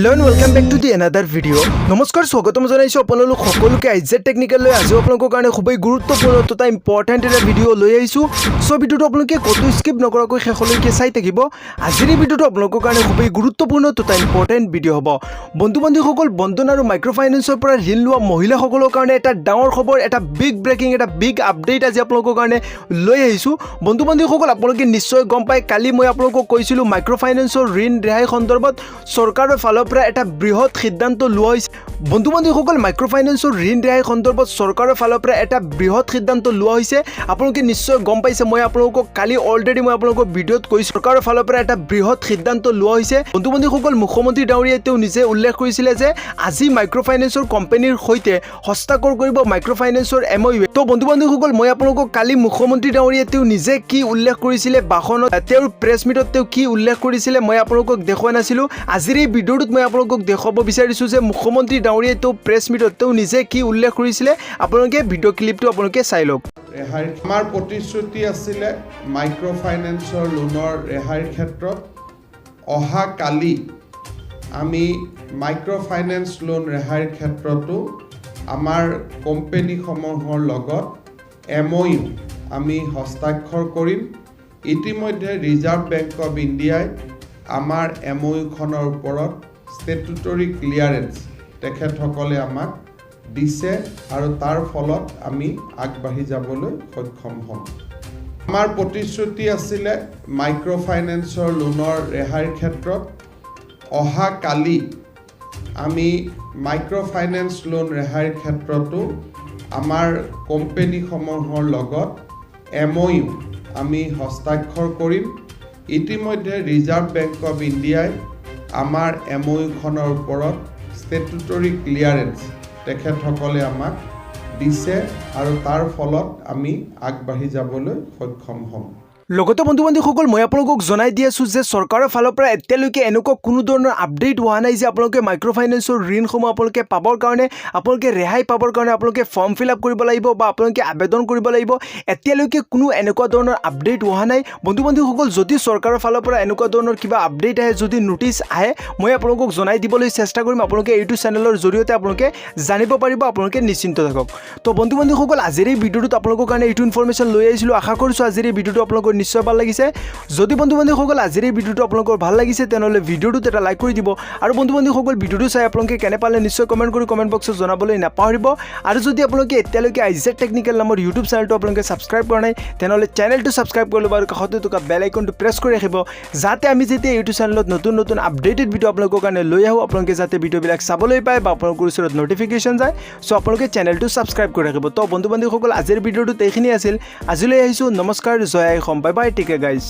Hello and welcome back to the another video. নমস্কাৰ স্বাগতম জনাইছো আপোনালোক সকলোকে আইজেট টেকনিক্যাল লৈ আজি আপোনালোকৰ কাৰণে খুবই গুৰুত্বপূৰ্ণ তথা ইম্পৰ্টেন্ট এটা ভিডিও লৈ আহিছো সো ভিডিওটো আপোনালোকে কতো স্কিপ নকৰাকৈ শেষলৈকে চাই থাকিব আজিৰ ভিডিওটো আপোনালোকৰ কাৰণে খুবই গুৰুত্বপূৰ্ণ তথা ইম্পৰ্টেন্ট ভিডিও হ'ব বন্ধু-বান্ধৱীসকল বন্ধন আৰু মাইক্ৰোফাইনেন্সৰ পৰা ঋণ লোৱা মহিলাসকলৰ কাৰণে এটা ডাঙৰ খবৰ এটা বিগ ব্ৰেকিং এটা বিগ আপডেট আজি আপোনালোকৰ কাৰণে লৈ আহিছো বন্ধু-বান্ধৱীসকল আপোনালোকে নিশ্চয় গম পায় কালি মই আপোনালোকক কৈছিলো মাইক্ৰোফাইনেন্সৰ ঋণ ৰেহাই সন্দৰ্ভত চৰকাৰৰ ফালৰ পৰা এটা বৃহৎ সিদ্ধান্ত লোৱা হৈছে বন্ধু-বান্ধৱীসকল মাইক্ৰোফাইনেন্সৰ ঋণ ৰেহাই সন্দৰ্ভত চৰকাৰৰ ফালৰ পৰা এটা বৃহৎ সিদ্ধান্ত লোৱা হৈছে আপোনালোকে নিশ্চয় গম পাইছে মই আপোনালোকক কালি অলৰেডি মই আপোনালোকক ভিডিওত কৈছো চৰকাৰৰ ফালৰ পৰা এটা বৃহৎ সিদ্ধান্ত লোৱা হৈছে বন্ধু-বান্ধৱীসকল মুখ্যমন্ত্ৰী ডাঙৰীয়াই তেওঁ নিজে উল্লেখ কৰিছিলে যে আজি মাইক্ৰোফাইনেন্সৰ কোম্পানীৰ সৈতে হস্তাক্ষৰ কৰিব মাইক্ৰোফাইনেন্সৰ MOU তো বন্ধু-বান্ধৱীসকল মই আপোনালোকক কালি মুখ্যমন্ত্ৰী ডাঙৰীয়াই তেওঁ নিজে কি উল্লেখ কৰিছিলে ভাষণত তেওঁৰ প্ৰেছ মিটত তেওঁ কি উল্লেখ কৰিছিলে মই আপোনালোকক দেখুৱা নাছিলো আজিৰ এই ভিডিওটোত মই আপোনালোকক দেখাব বিচাৰিছো যে মুখ্যমন্ত্ৰী ডাঙৰীয়াই তেওঁ প্ৰেছ মিটত তেওঁ নিজে কি উল্লেখ কৰিছিলে আপোনালোকে ভিডিও ক্লিপটো আপোনালোকে চাই লওক আমাৰ প্ৰতিশ্ৰুতি আছিল মাইক্ৰোফাইনেন্সৰ লোনৰ ৰেহাইৰ ক্ষেত্ৰত অহা কালি আমি মাইক্ৰোফাইনেন্স লোন ৰেহাইৰ ক্ষেত্ৰতো আমাৰ কোম্পানীসমূহৰ লগত MOU আমি হস্তাক্ষৰ কৰিম ইতিমধ্যে ৰিজাৰ্ভ বেংক অফ ইণ্ডিয়াই আমাৰ MOU খনৰ ওপৰত স্টেটুটৰী ক্লিয়াৰেন্স তেখেতসকলে আমাক দিছে আৰু তাৰ ফলত আমি আগবাঢ়ি যাবলৈ সক্ষম হ'ম আমাৰ প্ৰতিশ্ৰুতি আছিল মাইক্ৰোফাইনেন্সৰ লোনৰ ৰেহাইৰ ক্ষেত্ৰত অহা কালি আমি মাইক্ৰোফাইনেন্স লোন ৰেহাইৰ ক্ষেত্ৰতো আমাৰ কোম্পানীসমূহৰ লগত MOU আমি হস্তাক্ষৰ কৰিম ইতিমধ্যে ৰিজাৰ্ভ বেংক অফ ইণ্ডিয়াই আমাৰ MOU খনৰ ওপৰত স্টেটুটৰী ক্লিয়াৰেন্স তেখেতসকলে আমাক দিছে আৰু তাৰ ফলত আমি আগবাঢ়ি যাবলৈ সক্ষম হ'ম লগতে বন্ধু-বান্ধৱীসকল মই আপোনালোকক জনাই দি আছো যে চৰকাৰৰ ফালৰ পৰা এতিয়ালৈকে এনেকুৱা কোনো ধৰণৰ আপডেট হোৱা নাই যে আপোনালোকে মাইক্ৰোফাইনেন্সৰ ঋণসমূহ আপোনালোকে পাবৰ কাৰণে আপোনালোকে ৰেহাই পাবৰ কাৰণে আপোনালোকে ফৰ্ম ফিল আপ কৰিব লাগিব বা আপোনালোকে আবেদন কৰিব লাগিব এতিয়ালৈকে কোনো এনেকুৱা ধৰণৰ আপডেট হোৱা নাই বন্ধু-বান্ধৱীসকল যদি চৰকাৰৰ ফালৰ পৰা এনেকুৱা ধৰণৰ কিবা আপডেট আহে যদি নোটিছ আহে মই আপোনালোকক জনাই দিবলৈ চেষ্টা কৰিম আপোনালোকে এইটো চেনেলৰ জৰিয়তে আপোনালোকে জানিব পাৰিব আপোনালোকে নিশ্চিন্ত থাকক তো বন্ধু-বান্ধৱীসকল আজিৰ এই ভিডিওটোত আপোনালোকৰ কাৰণে এইটো ইনফৰমেশ্যন লৈ আহিছিলোঁ আশা কৰিছোঁ আজিৰ এই ভিডিওটো আপোনালোকৰ নিশ্চয় ভাল লাগিছে যদি বন্ধু-বান্ধৱীসকল আজিৰ এই ভিডিওটো আপোনালোকৰ ভাল লাগিছে তেনেহ'লে ভিডিওটোত এটা লাইক কৰি দিব আৰু বন্ধু-বান্ধৱীসকল ভিডিওটো চাই আপোনালোকে কেনে পালে নিশ্চয় কমেণ্ট কৰি কমেণ্ট বক্সত জনাবলৈ নাপাহৰিব আৰু যদি আপোনালোকে এতিয়ালৈকে আইজেট টেকনিক্যাল নামৰ ইউটিউব চেনেলটো আপোনালোকে ছাবস্ক্ৰাইব কৰা নাই তেনেহ'লে চেনেলটো ছাবস্ক্ৰাইব কৰি ল'ব আৰু কাষতে থকা বেল আইকনটো প্ৰেছ কৰি ৰাখিব যাতে আমি যেতিয়া ইউটিউব চেনেলত নতুন নতুন আপডেটেড ভিডিও আপোনালোকৰ কাৰণে লৈ আহোঁ আপোনালোকে যাতে ভিডিওবিলাক চাবলৈ পায় বা আপোনালোকৰ ওচৰত নটিফিকেশ্যন যায় চ' আপোনালোকে চেনেলটো ছাবস্ক্ৰাইব কৰি ৰাখিব তো বন্ধু-বান্ধৱীসকল আজিৰ ভিডিওটোত এইখিনি আছিল আজিলৈ আহিছোঁ নমস্কাৰ জয় আই Assam bye bye take care guys